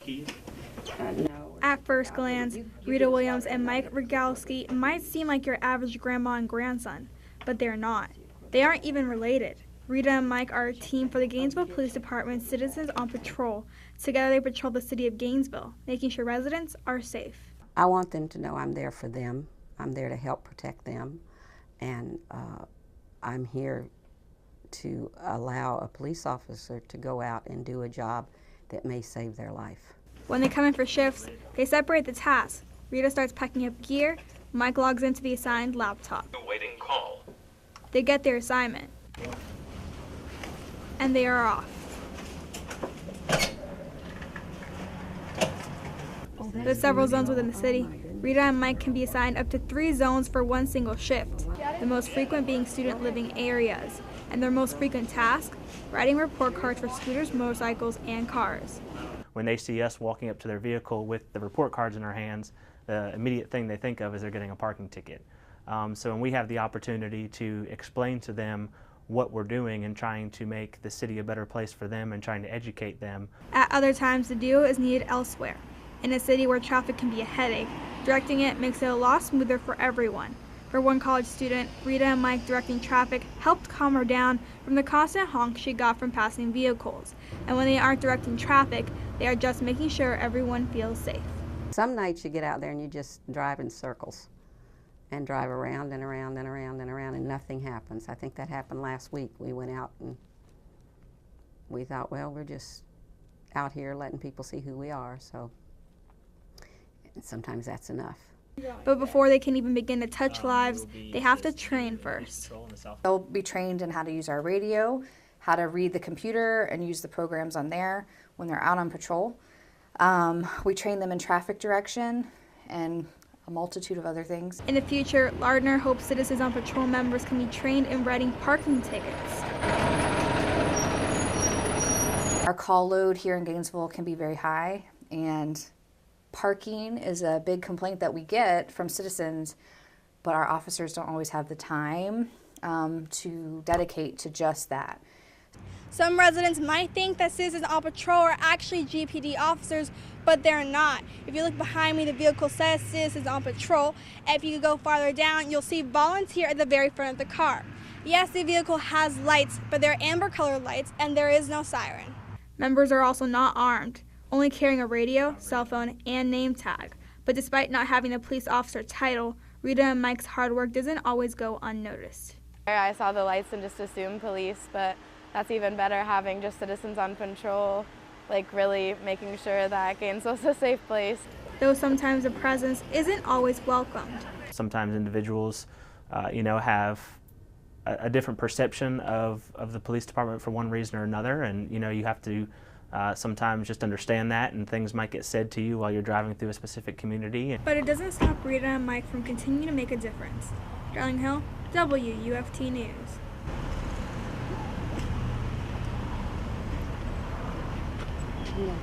keys? No. At first glance, Rita Williams and Mike Rogalski might seem like your average grandma and grandson, but they're not. They aren't even related. Rita and Mike are a team for the Gainesville Police Department Citizens on Patrol. Together they patrol the city of Gainesville, making sure residents are safe. I want them to know I'm there for them. I'm there to help protect them. And I'm here to allow a police officer to go out and do a job that may save their life. When they come in for shifts, they separate the tasks. Rita starts packing up gear, Mike logs into the assigned laptop. Waiting call. They get their assignment, and they are off. There's several zones within the city. Rita and Mike can be assigned up to 3 zones for one single shift, the most frequent being student living areas, and their most frequent task, writing report cards for scooters, motorcycles, and cars. When they see us walking up to their vehicle with the report cards in our hands, the immediate thing they think of is they're getting a parking ticket. So when we have the opportunity to explain to them what we're doing and trying to make the city a better place for them and trying to educate them. At other times, the duo is needed elsewhere. In a city where traffic can be a headache, directing it makes it a lot smoother for everyone. For one college student, Rita and Mike directing traffic helped calm her down from the constant honk she got from passing vehicles. And when they aren't directing traffic, they are just making sure everyone feels safe. Some nights you get out there and you just drive in circles and drive around and around and around and around and nothing happens. I think that happened last week. We went out and we thought, well, we're just out here letting people see who we are, so sometimes that's enough. But before they can even begin to touch lives, they have to train first. They'll be trained in how to use our radio, how to read the computer and use the programs on there when they're out on patrol. We train them in traffic direction and a multitude of other things. In the future, Lardner hopes Citizens on Patrol members can be trained in writing parking tickets. Our call load here in Gainesville can be very high, and parking is a big complaint that we get from citizens, but our officers don't always have the time to dedicate to just that. Some residents might think that Citizens on Patrol are actually GPD officers, but they're not. If you look behind me, the vehicle says Citizens on Patrol. If you go farther down, you'll see volunteer at the very front of the car. Yes, the vehicle has lights, but they're amber colored lights, and there is no siren. Members are also not armed, only carrying a radio, cell phone, and name tag. But despite not having a police officer title, Rita and Mike's hard work doesn't always go unnoticed. I saw the lights and just assumed police, but that's even better having just Citizens on Patrol, like really making sure that Gainesville's a safe place. Though sometimes the presence isn't always welcomed. Sometimes individuals, have a different perception of the police department for one reason or another, and you have to sometimes just understand that, and things might get said to you while you're driving through a specific community. But it doesn't stop Rita and Mike from continuing to make a difference. Darling Hill, WUFT News. Yeah.